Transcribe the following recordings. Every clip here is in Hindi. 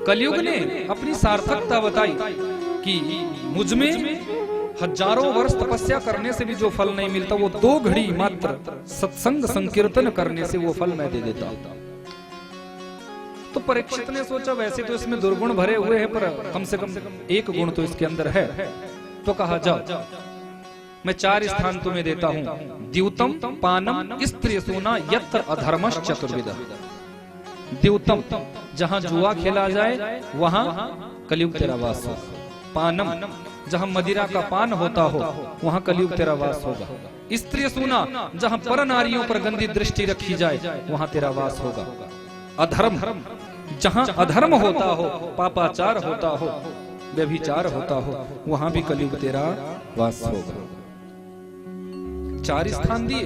कलयुग ने अपनी सार्थकता बताई कि मुझ में हजारों वर्ष तपस्या करने से भी जो फल नहीं मिलता, वो 2 घड़ी मात्र सत्संग संकीर्तन करने से वो फल मैं दे देता हूं। तो परीक्षित ने सोचा वैसे तो इसमें दुर्गुण भरे हुए हैं, पर कम से कम एक गुण तो इसके अंदर है। तो कहा जाओ मैं 4 स्थान तुम्हें देता हूं। द्यूतम पानम स्त्री सोना यत्र अधर्मश्च चतुर्विध। द्यूतम जहां जुआ खेला जाए वहां कलयुग तेरा वास हो। पानम जहां मदिरा का पान होता हो वहां कलयुग तेरा वास होगा। स्त्री सोना जहां पर नारियों पर गंदी दृष्टि रखी जाए वहां तेरा वास होगा। अधर्म जहां अधर्म होता हो, पापाचार होता हो, व्यभिचार होता हो, वहां भी कलयुग तेरा वास होगा। 4 स्थान दिए।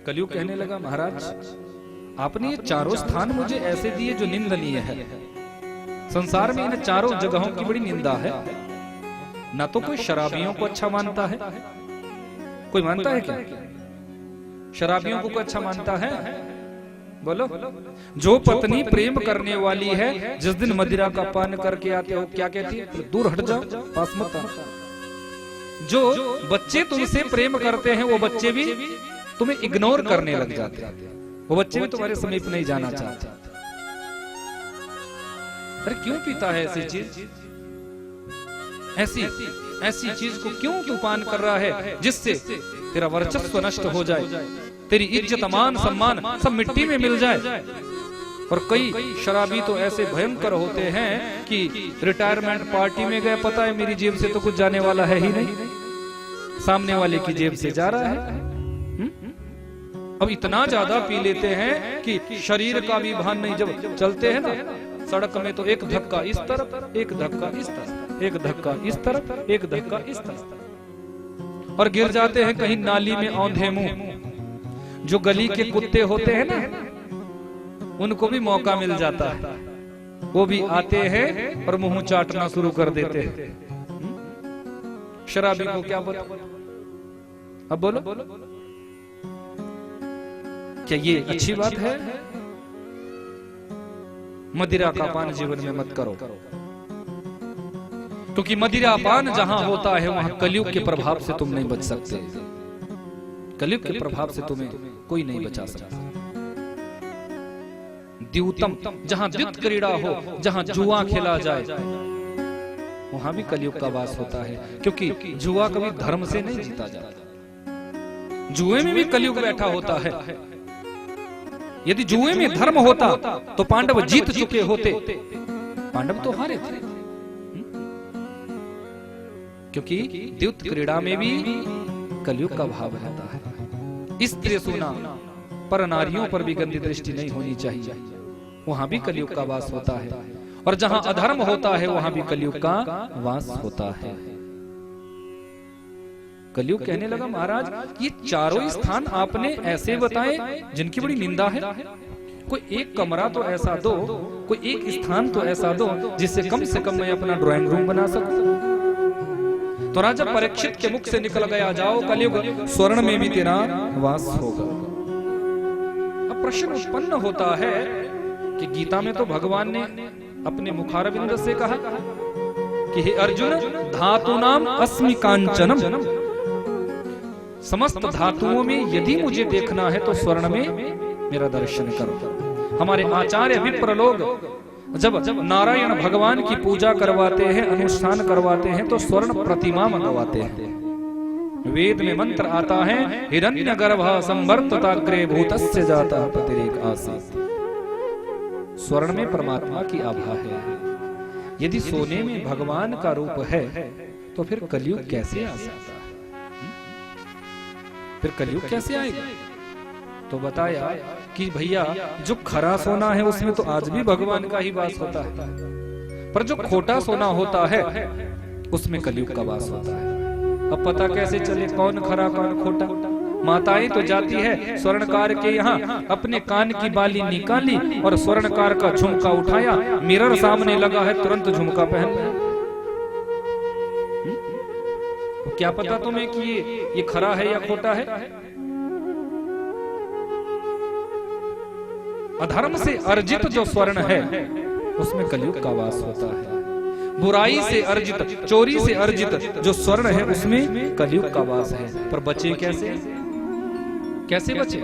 कलयुग कहने लगा महाराज आपने ये 4 स्थान मुझे ऐसे दिए जो निंदनीय है। संसार में इन 4 जगहों की बड़ी निंदा है। ना तो कोई शराबियों को अच्छा मानता है, कोई मानता है क्या? शराबियों को अच्छा मानता है? बोलो। जो पत्नी प्रेम करने वाली है, जिस दिन मदिरा का पान करके आते हो क्या कहती है? दूर हट जाओ, पास मत आओ। जो बच्चे तुमसे प्रेम करते हैं वो बच्चे भी तुम्हें इग्नोर करने लग जाते हैं, वो बच्चे भी तुम्हारे समीप नहीं जाना चाहते। अरे क्यों पीता है ऐसी चीज? ऐसी चीज को क्यों तू पान कर रहा है जिससे तेरा वर्चस्व नष्ट हो जाए, तेरी इज्जत मान सम्मान सब मिट्टी में मिल जाए। और कई शराबी तो ऐसे भयंकर होते हैं कि रिटायरमेंट पार्टी में गए, पता है मेरी जेब से तो कुछ जाने वाला है ही नहीं, सामने वाले की जेब से जा रहा है। अब इतना ज्यादा पी लेते हैं कि शरीर का भी भान नहीं। जब चलते हैं ना सड़क में तो एक धक्का इस तरफ, एक धक्का इस तरफ, एक धक्का इस तरफ, एक धक्का इस तरफ, और गिर जाते हैं कहीं नाली में औंधे मुंह। जो गली के कुत्ते होते हैं ना, उनको भी मौका मिल जाता है, वो भी आते हैं और मुंह चाटना शुरू कर देते हैं। शराबी को क्या बोलो? अब बोलो क्या ये अच्छी बात है? मदिरा का पान जीवन में मत करो, क्योंकि मदिरा पान जहां होता है वहां कलयुग के प्रभाव से तुम नहीं बच सकते। कलयुग के प्रभाव से तुम्हें कोई नहीं बचा सकता। द्यूतम जहां द्युत क्रीड़ा हो, जहां जुआ खेला जाए वहां भी कलयुग का वास होता है, क्योंकि जुआ कभी धर्म से नहीं जीता जाता। जुए में भी कलयुग बैठा होता है। यदि जुए में धर्म होता तो पांडव जीत चुके होते, पांडव तो हारे थे। क्योंकि द्युत क्रीड़ा में भी कलयुग का भाव रहता है। स्त्री सुना पर नारियों पर भी गंदी दृष्टि नहीं होनी चाहिए, वहां भी कलयुग का वास होता है। और जहां अधर्म होता है वहां भी कलयुग का वास होता है। कलयुग कहने लगा महाराज ये 4 स्थान आपने ऐसे बताए जिनकी बड़ी निंदा है। कोई एक कमरा तो ऐसा दो, कोई एक स्थान तो ऐसा दो जिससे कम से कम मैं अपना ड्राइंग रूम बना सकूं। तो राजा परीक्षित के मुख से निकल गया, जाओ कलयुग स्वर्ण में भी तेरा वास होगा। अब प्रश्न उत्पन्न होता है कि गीता में तो भगवान ने अपने मुखारविंद से कहा कि हे अर्जुन धातुनाम अस्मि कांचनम, समस्त धातुओं में यदि मुझे देखना है तो स्वर्ण में मेरा दर्शन करो। हमारे आचार्य विप्र लोग जब नारायण भगवान की पूजा करवाते हैं, अनुष्ठान करवाते हैं तो स्वर्ण प्रतिमा मंगवाते हैं। वेद में मंत्र आता है हिरण्य गर्भ संवर्तताग्रे भूतस्य जाता प्रतिरेक आसीत्। स्वर्ण में परमात्मा की आभा है। यदि सोने में भगवान का रूप है तो फिर कलयुग कैसे आ सकता है? फिर कलयुग कैसे आएगा? तो बताया कि भैया जो खरा सोना है उसमें तो आज भी भगवान का ही वास होता है, पर जो खोटा सोना होता है उसमें कलयुग का वास होता है। अब पता कैसे चले कौन खरा कौन खोटा? माताएं तो जाती है स्वर्णकार के यहाँ, अपने कान की बाली निकाली और स्वर्णकार का झुमका उठाया, मिरर सामने लगा है तुरंत झुमका पहन लिया। क्या पता तुम्हें कि ये खरा है या खोटा है? अधर्म से अर्जित जो स्वर्ण है उसमें कलयुग का वास होता है। बुराई से अर्जित, चोरी से अर्जित जो स्वर्ण है उसमें कलयुग का वास है। पर बचे कैसे? कैसे बचे?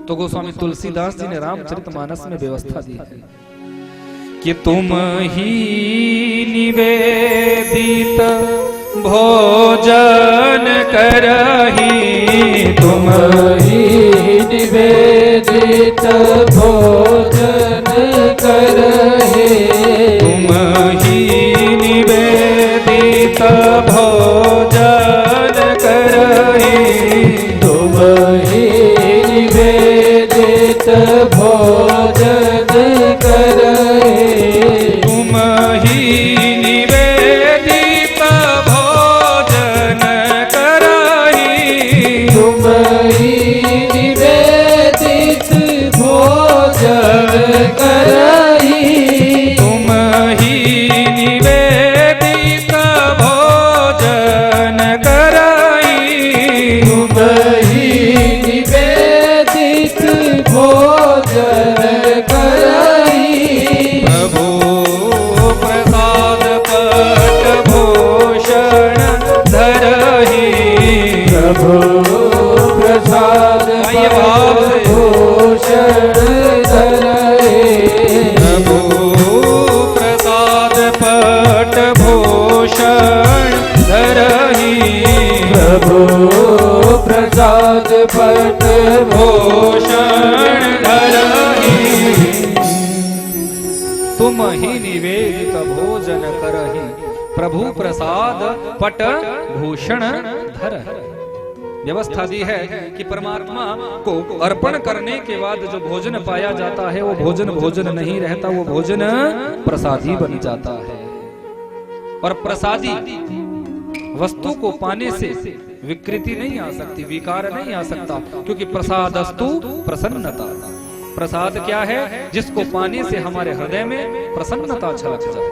तो गोस्वामी तुलसीदास जी ने रामचरितमानस में व्यवस्था दी है कि तुम ही निवेदित भोजन करही, तुम ही निवेदित भोजन करहे, तुम ही निवेदित भोजन करही, तुम ही निवेदित भोजन करहे, तुम ही निवेदित भोजन करही, तुम ही निवेदित भोजन करही, तुम ही निवेदित भोजन करही, तुम ही निवेदित भोजन करही, प्रभु प्रसाद पट भूषण धरही, प्रभु प्रसाद आइए भाव से। भूषण धरहे, प्रभु प्रसाद पट भूषण धरही, प्रभु प्रसाद पट भूषण धरही, तुम ही निवेदित भोजन करही, प्रभु प्रसाद पट भूषण धरही। व्यवस्था दी है कि परमात्मा को अर्पण करने के बाद जो भोजन पाया जाता है वो भोजन भोजन नहीं रहता, वो भोजन प्रसादी बन जाता है। और प्रसादी वस्तु को पाने से विकृति नहीं आ सकती, विकार नहीं आ सकता, क्योंकि प्रसादस्तु प्रसन्नता। प्रसाद क्या है? जिसको पाने से हमारे हृदय में प्रसन्नता छलक जाए,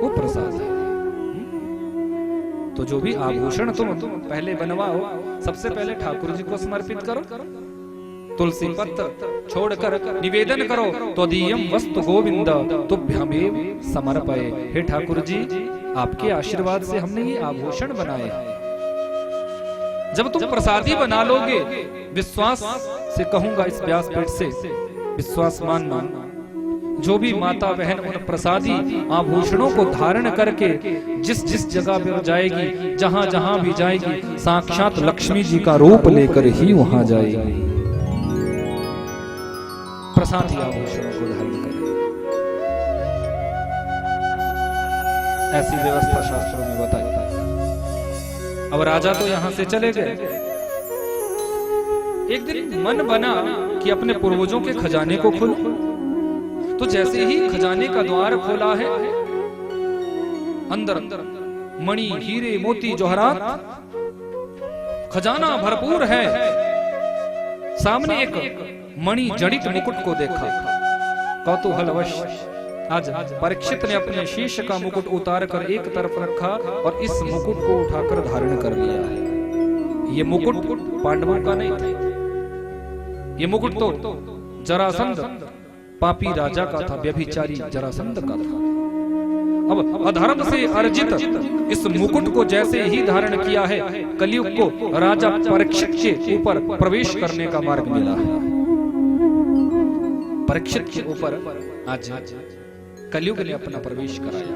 वो प्रसाद है। तो जो भी आभूषण तुम पहले बनवाओ, सबसे पहले ठाकुर जी को समर्पित करो, तुलसी पत्र छोड़कर निवेदन करो, त्वदीयं वस्तु गोविंद तुभ्यमेव समर्पये। हे ठाकुर जी, आपके आशीर्वाद से हमने ये आभूषण बनाए हैं। जब तुम प्रसादी बना लोगे, विश्वास से कहूंगा, इस व्यासपीठ से विश्वास मानना, जो भी माता बहन उन प्रसादी आभूषणों को धारण करके जिस जिस जगह पर जाएगी, जहां जहां भी जाएगी, साक्षात लक्ष्मी जी का रूप लेकर ही वहां जाएगी। प्रसादी आभूषणों को धारण करें, ऐसी व्यवस्था शास्त्रों में बताई। अब राजा तो यहां से चले गए। एक दिन मन बना कि अपने पूर्वजों के खजाने को खोलूं। तो जैसे ही खजाने का द्वार खोला है, अंदर मणि हीरे मोती जवाहरात, खजाना भरपूर है। सामने एक मणि जड़ित मुकुट को देखा। कौतूहलवश आज परीक्षित ने अपने शीश का मुकुट उतार कर एक तरफ रखा और इस मुकुट को उठाकर धारण कर लिया है। ये मुकुट पांडवों का नहीं था, ये मुकुट तो जरासंध पापी राजा का था, व्यभिचारी जरासंध का था। अब अधर्म से अर्जित इस मुकुट को जैसे ही धारण किया है, कलयुग को राजा परीक्षित के ऊपर प्रवेश करने का मार्ग मिला है। परीक्षित के ऊपर आज कलयुग ने अपना प्रवेश कराया।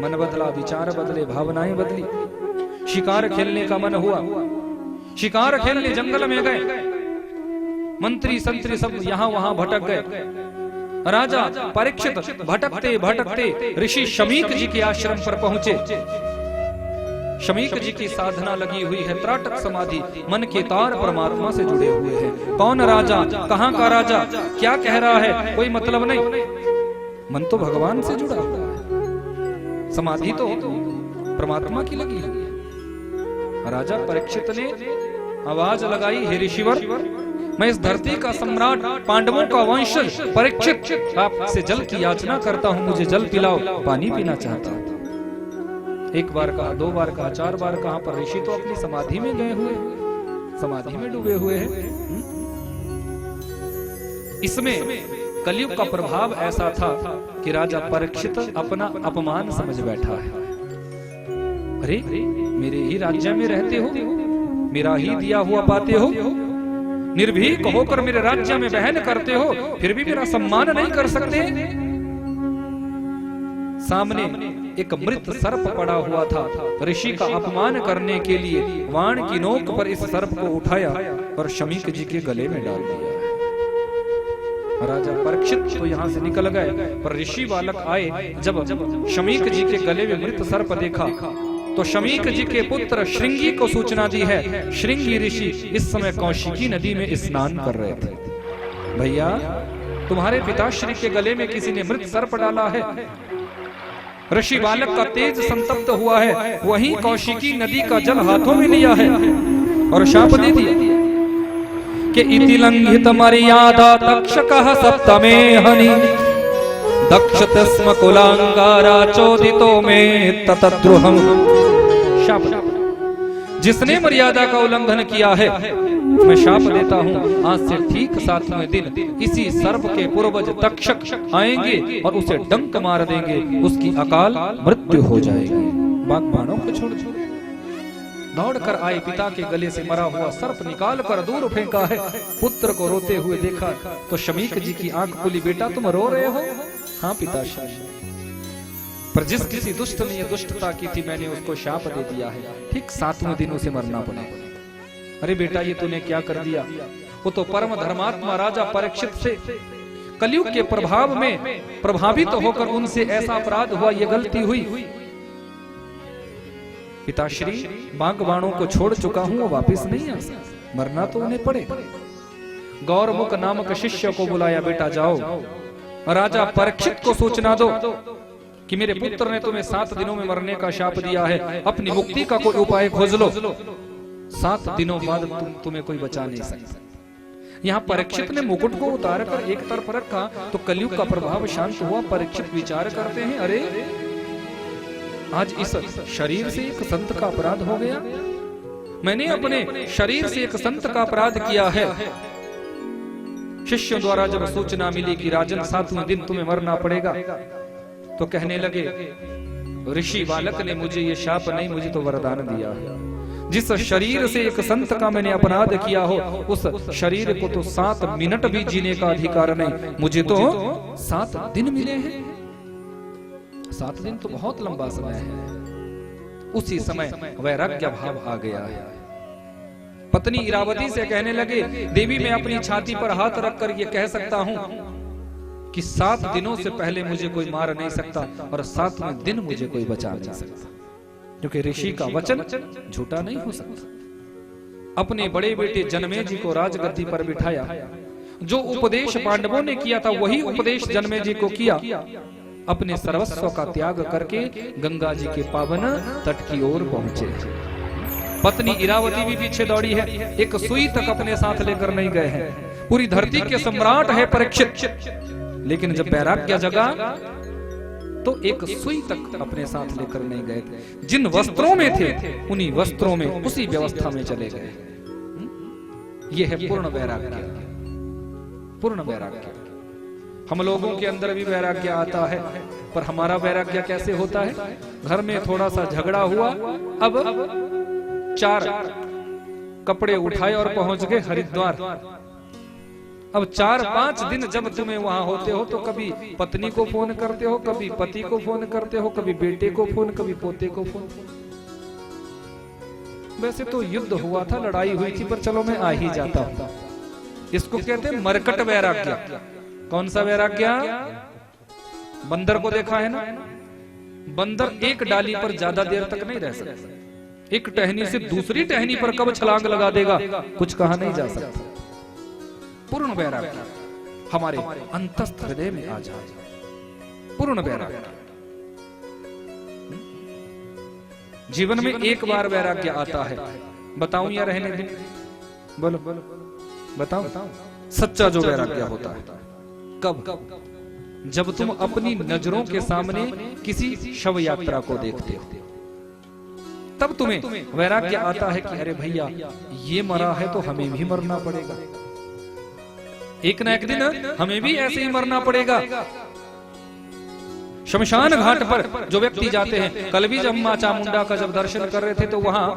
मन बदला, विचार बदले, भावनाएं बदली। शिकार खेलने का मन हुआ, शिकार खेलने जंगल में गए। मंत्री संतरी सब यहां वहां भटक गए। राजा परीक्षित भटकते भटकते ऋषि शमीक जी के आश्रम पर पहुंचे। शमीक जी की साधना लगी हुई है, त्राटक समाधि, मन के तार परमात्मा से जुड़े हुए हैं। कौन राजा, कहां का राजा, क्या कह रहा है, कोई मतलब नहीं। मन तो भगवान से जुड़ा हुआ है, समाधि तो परमात्मा की लगी हुई है। राजा परीक्षित ने आवाज लगाई, हे ऋषिवर, मैं इस धरती का सम्राट, पांडवों का वंशज परीक्षित आपसे जल की याचना करता हूं, मुझे जल पिलाओ, पानी पीना चाहता हूं। एक बार कहा, दो बार कहा, चार बार कहा, पर ऋषि तो अपनी समाधि में गए हुए, समाधि में डूबे हुए हैं। इसमें कलयुग का प्रभाव ऐसा था कि राजा परीक्षित अपना अपमान समझ बैठा है। अरे मेरे ही राज्य में रहते हो, मेरा ही दिया हुआ पाते हो, निर्भीक होकर मेरे राज्य में बहन करते हो, फिर भी मेरा सम्मान नहीं कर सकते। सामने एक मृत सर्प पड़ा हुआ था। ऋषि का अपमान करने के लिए वाण की नोक पर इस सर्प को उठाया और शमीक जी के गले में डाल दिया। राजा परीक्षित तो यहाँ से निकल गए, पर ऋषि बालक आए। जब शमीक जी के गले में मृत सर्प देखा तो शमीक जी के पुत्र श्रृंगी को सूचना दी है। श्रृंगी ऋषि इस समय कौशिकी नदी में स्नान कर रहे थे। भैया, तुम्हारे पिताश्री के गले में किसी ने मृत सर्प डाला है। ऋषि बालक का तेज संतप्त हुआ है। वहीं कौशिकी नदी का जल हाथों में लिया है और शाप दे दिया कि इति लंघित मर्यादा तक्षकः सप्तमे हनि दक्षत स्म कुलांगारा चोदितो में ततद्रुहम। शाप, जिसने मर्यादा का उल्लंघन किया है, मैं शाप देता हूँ, आज से ठीक 7वें दिन इसी सर्प के पूर्वज तक्षक आएंगे और उसे डंक मार देंगे, उसकी अकाल मृत्यु हो जाएगी। बागबानों को छोड़ दौड़कर आए, पिता के गले से मरा हुआ सर्प निकाल कर दूर फेंका है। पुत्र को रोते हुए देखा तो शमीक जी की आंख खुली। बेटा, तुम रो रहे हो? हाँ पिताश्री, पर जिस किसी दुष्ट ने ये दुष्टता की थी, मैंने उसको शाप दे दिया है, ठीक 7वें दिन उसे मरना पड़ा। अरे बेटा, ये तूने क्या कर दिया? वो तो परम धर्मात्मा राजा परीक्षित से कलयुग के प्रभाव में प्रभावित होकर उनसे ऐसा अपराध हुआ, ये गलती हुई। पिताश्री, बागबानों को छोड़ चुका हूं, वो वापिस नहीं आ सकते, मरना तो उन्हें पड़ेगा। गौरमुख नामक शिष्य को बुलाया, बेटा जाओ राजा परीक्षित को सूचना दो कि मेरे पुत्र ने तुम्हें 7 दिनों में मरने का शाप दिया है, अपनी मुक्ति का कोई उपाय खोज लो। 7 दिनों बाद तुम्हें कोई बचा नहीं सकता। यहाँ परीक्षित ने मुकुट को उतार कर एक तरफ रखा तो कलयुग का प्रभाव शांत हुआ। परीक्षित विचार करते हैं, अरे आज इस शरीर से एक संत का अपराध हो गया। मैंने अपने शरीर से एक संत का अपराध किया है। शिष्यों द्वारा जब सूचना मिली कि राजन 7वें दिन तुम्हें मरना पड़ेगा, तो कहने लगे, ऋषि बालक ने मुझे ये शाप नहीं, मुझे तो वरदान दिया है। जिस शरीर से एक संत का मैंने अपराध किया हो, उस शरीर को तो 7 मिनट भी जीने का अधिकार नहीं, मुझे तो 7 दिन मिले हैं। 7 दिन तो बहुत लंबा समय है। उसी समय वैराग्य भाव आ गया है। पत्नी इरावती से कहने लगे, देवी मैं अपनी छाती पर हाथ रखकर ये कह सकता हूं कि 7 दिनों से पहले मुझे कोई मार नहीं सकता और 7वें दिन मुझे कोई बचा नहीं सकता, क्योंकि ऋषि का वचन झूठा नहीं हो सकता। अपने बड़े बेटे जन्मेजय को राजगद्दी पर बिठाया। जो उपदेश पांडवों ने किया था वही उपदेश जन्मेजय को किया। अपने सर्वस्व का त्याग करके गंगा जी के पावन तट की ओर पहुंचे। पत्नी इरावती भी पीछे दौड़ी है, एक सुई तक अपने साथ लेकर नहीं गए हैं। पूरी धरती के सम्राट है परीक्षित, लेकिन जब वैराग्य जगा तो एक सुई तक अपने साथ लेकर नहीं गए थे। जिन वस्त्रों में थे उन्हीं वस्त्रों में उसी व्यवस्था में चले गए। यह है पूर्ण वैराग्य। पूर्ण वैराग्य। हम लोगों के अंदर भी वैराग्य आता है, पर हमारा वैराग्य कैसे होता है? घर में थोड़ा सा झगड़ा हुआ, अब 4 कपड़े उठाए और पहुंच गए हरिद्वार। अब 4-5 दिन जब तुम्हें वहां होते हो तो कभी पत्नी को फोन करते हो, कभी पति को फोन करते हो, कभी बेटे को फोन, कभी पोते को फोन। वैसे तो युद्ध हुआ था, लड़ाई हुई थी, पर चलो मैं आ ही जाता हूं। इसको कहते हैं मरकट वैराग्य। कौन सा वैराग्य? बंदर को देखा है ना, बंदर एक डाली पर ज्यादा देर तक नहीं रह सकता। एक टहनी से दूसरी टहनी पर कब छलांग लगा देगा कुछ कहा नहीं जा सकता। पूर्ण वैराग्य हमारे अंतस्थ हृदय में आ जाए। पूर्ण वैराग्य। जीवन में एक बार वैराग्य आता है, बताऊं या रहने दें? बोलो बताओ। सच्चा जो वैराग्य होता है कब? जब तुम अपनी नजरों के सामने किसी शव यात्रा को देखते हो, तब तुम्हें वैराग्य आता है कि अरे भैया ये मरा है तो हमें भी मरना पड़ेगा। एक न एक दिन हमें भी ऐसे ही मरना पड़ेगा। शमशान घाट पर जो व्यक्ति जाते हैं, कल भी जब मां चामुंडा का जब दर्शन कर रहे थे तो वहां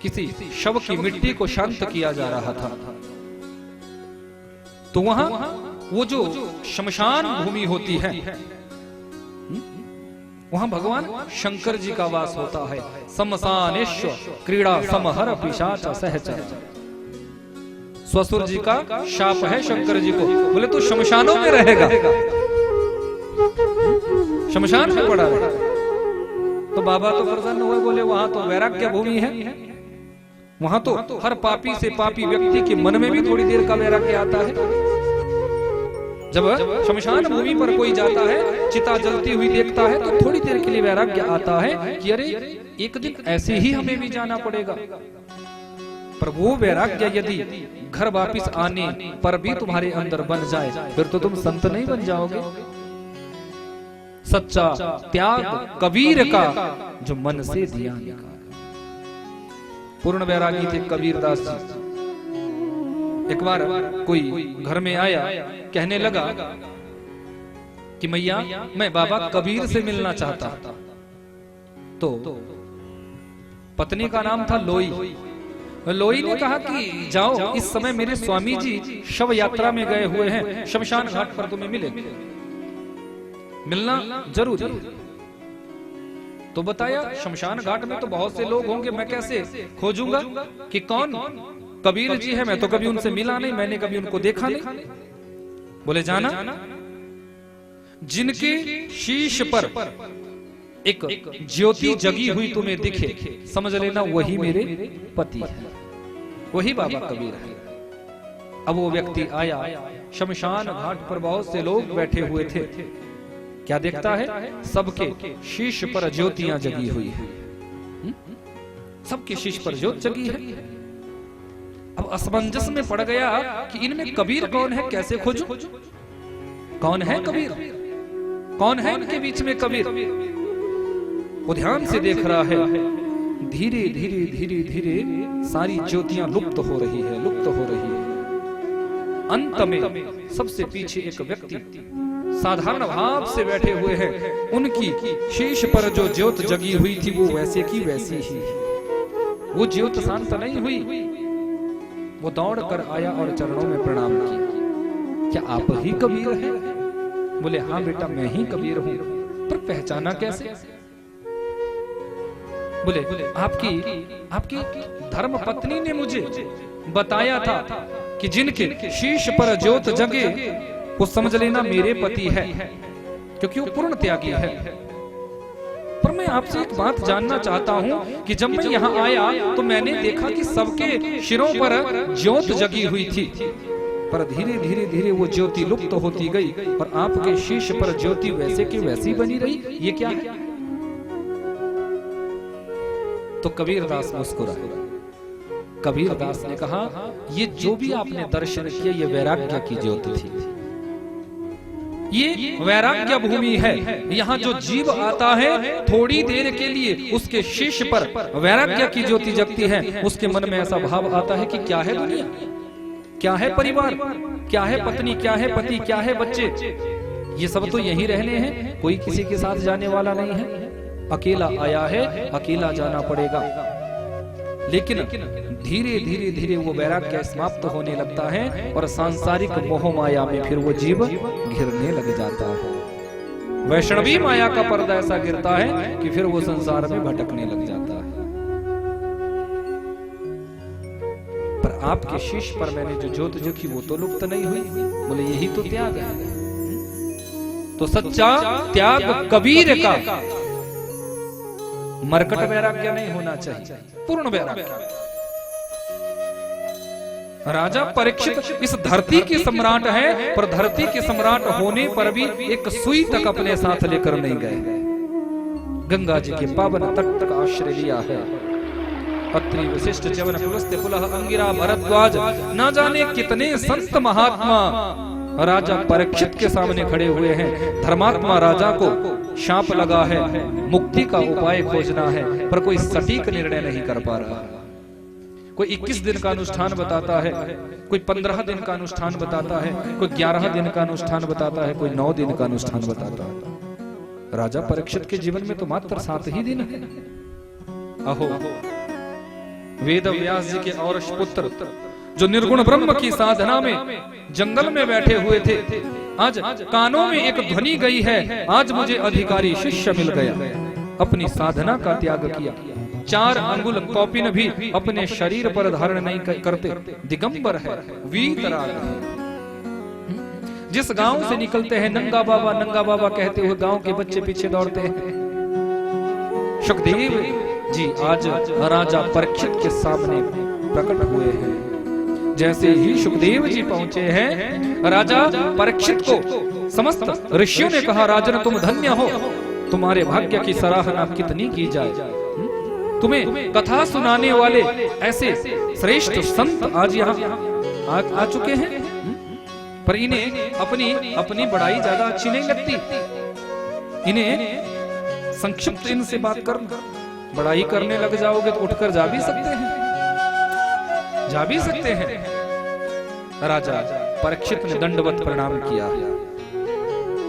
किसी शव की मिट्टी को शांत किया जा रहा था। तो वहां वो जो शमशान भूमि होती है, वहां भगवान शंकर जी का वास होता है। समसानेश्वर क्रीड़ा समहर पिशाच सहचर। ससुर जी का शाप है शंकर जी को, बोले तू शमशानों में रहेगा, शमशान में पड़ा है। तो बाबा तो प्रसन्न हुए, बोले वहां तो वैराग्य भूमि है, वहां तो हर पापी से पापी व्यक्ति के मन में भी थोड़ी देर का वैराग्य आता है। जब शमशान भूमि पर कोई जाता है, चिता जलती हुई देखता है, तो थोड़ी देर के लिए वैराग्य आता है कि अरे एक दिन ऐसे ही हमें भी जाना पड़ेगा। पर वो वैराग्य यदि घर वापिस आने पर भी तुम्हारे अंदर बन जाए, फिर तो तुम संत नहीं बन जाओगे। सच्चा त्याग कबीर का जो मन से दिया निकाल। पूर्ण वैरागी थे कबीर दास जी। एक बार कोई घर में आया, कहने लगा कि मैया मैं बाबा कबीर से मिलना चाहता। तो पत्नी का नाम था लोई। लोई ने कहा कि जाओ, इस समय मेरे स्वामी जी शव यात्रा में गए हुए हैं, शमशान घाट पर तुम्हें मिलेंगे, मिलना जरूर है। तो बताया शमशान घाट में तो बहुत से लोग होंगे, मैं कैसे खोजूंगा कि कौन कबीर जी है, मैं तो कभी उनसे मिला नहीं, मैंने कभी उनको देखा नहीं। बोले जाना, जिनके शीश पर एक ज्योति जगी हुई तुम्हें दिखे, समझ लेना वही मेरे पति है, वही बाबा कबीर है। अब वो व्यक्ति आया, शमशान घाट पर बहुत से लोग बैठे हुए थे। क्या देखता है? सबके शीश पर ज्योतियां जगी हुई है, सबके शीश पर ज्योत जगी है। अब असमंजस में पड़ गया कि इनमें कबीर कौन है, कैसे खोजूं? कौन है कबीर, कौन है इनके बीच में कबीर? वो ध्यान से देख रहा है, धीरे धीरे धीरे धीरे सारी ज्योतियां लुप्त हो रही है, लुप्त हो रही है। अंत में सबसे पीछे एक व्यक्ति साधारण भाव से बैठे हुए हैं, उनकी शीश पर जो ज्योत जगी हुई थी वो वैसे की वैसी ही, वो ज्योत शांत नहीं हुई। वो दौड़ कर आया और चरणों में प्रणाम किया। क्या आप ही कबीर हैं? बोले हाँ बेटा मैं ही कबीर हूं। पर पहचाना कैसे? बोले आपकी धर्म पत्नी ने मुझे बताया था कि जिनके शीश पर ज्योत जगे वो समझ लेना मेरे पति है, क्योंकि वो पूर्ण त्यागी है। पर मैं आपसे एक बात जानना चाहता हूं कि जब मैं यहाँ आया तो मैंने देखा कि सबके शिरों पर ज्योत जगी हुई थी, पर धीरे धीरे धीरे वो ज्योति लुप्त होती गई और आपके शीश पर ज्योति वैसे की वैसी बनी रही, ये क्या है? तो कबीरदास मुस्कुराए। कबीरदास ने कहा ये जो भी आपने दर्शन किया ये वैराग्य की ज्योति थी, ये वैराग्य भूमि है। यहाँ जो जीव आता है थोड़ी देर के लिए उसके शीश पर वैराग्य की ज्योति जगती है, उसके मन में ऐसा भाव आता है कि क्या है दुनिया, क्या है परिवार, क्या है पत्नी, क्या है पति, क्या है बच्चे, ये सब तो यहीं रहने हैं, कोई किसी के साथ जाने वाला नहीं है, अकेला आया है, अकेला जाना पड़ेगा। लेकिन धीरे धीरे धीरे वो वैराग्य समाप्त होने लगता है और सांसारिक मोह माया में फिर वो जीव घिरने लग जाता है। वैष्णवी माया का पर्दा ऐसा गिरता है कि फिर वो संसार में भटकने लग जाता है। पर आपके शीश पर मैंने जो ज्योत देखी वो तो लुप्त नहीं हुई। बोले यही तो त्याग है। तो सच्चा त्याग कबीर का मरकट वैराग्य नहीं होना चाहिए, पूर्ण वैराग्य। राजा परीक्षित इस धरती के सम्राट है, पर धरती के सम्राट होने पर भी एक सुई तक अपने साथ लेकर नहीं गए। गंगा जी के पावन तट तक आश्रय लिया है। अत्रि वशिष्ठ च्यवन पुलस्त्य पुलह अंगिरा भरद्वाज, न जाने कितने संत महात्मा राजा परीक्षित के सामने खड़े हुए हैं। धर्मात्मा राजा को शाप लगा है, मुक्ति का उपाय खोजना है, पर कोई सटीक निर्णय नहीं कर पा रहा। कोई 21 दिन का अनुष्ठान बताता है, कोई 15 दिन का अनुष्ठान बताता है, कोई 11 दिन का अनुष्ठान बताता है, कोई 9 दिन का अनुष्ठान बताता है। राजा परीक्षित के जीवन में तो मात्र 7 ही दिन है। अहो, वेद व्यास जी के और पुत्र जो निर्गुण ब्रह्म की साधना में जंगल में बैठे हुए थे, आज कानों में एक ध्वनि गई है, आज मुझे अधिकारी शिष्य मिल गया। अपनी साधना का त्याग किया, 4 अंगुल कौपिन भी अपने शरीर पर धारण नहीं करते, दिगंबर है, वीतराग है। जिस गांव से निकलते हैं नंगा बाबा कहते हुए गांव के बच्चे पीछे दौड़ते हैं। सुखदेव जी आज राजा परीक्षित के सामने प्रकट हुए हैं। जैसे ही सुखदेव जी पहुंचे हैं, राजा परीक्षित को समस्त ऋषियों ने कहा, राजन तुम धन्य हो, तुम्हारे भाग्य की सराहना कितनी की जाए। तुम्हें कथा सुनाने वाले ऐसे श्रेष्ठ संत आज यहाँ आ चुके हैं, पर इन्हें अपनी बड़ाई ज्यादा अच्छी नहीं लगती। इन्हें संक्षिप्त इनसे बात करना, बड़ाई करने लग जाओगे तो उठकर जा भी सकते हैं। राजा परीक्षित ने दंडवत प्रणाम किया है,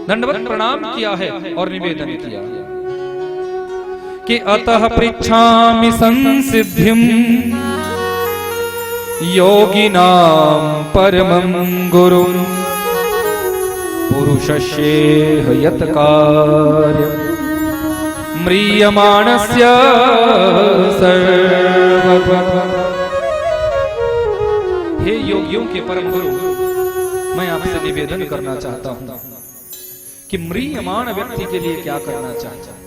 दंडवत प्रणाम किया है और निवेदन किया कि अतः पृच्छामि संसिद्धिं योगिनां परमं गुरुं पुरुषस्येह यत् कार्यं म्रियमाणस्य सर्वथा। हे योगियों के परम गुरु, मैं आपसे निवेदन करना चाहता हूं कि म्रियमाण व्यक्ति के लिए क्या करना चाहिए।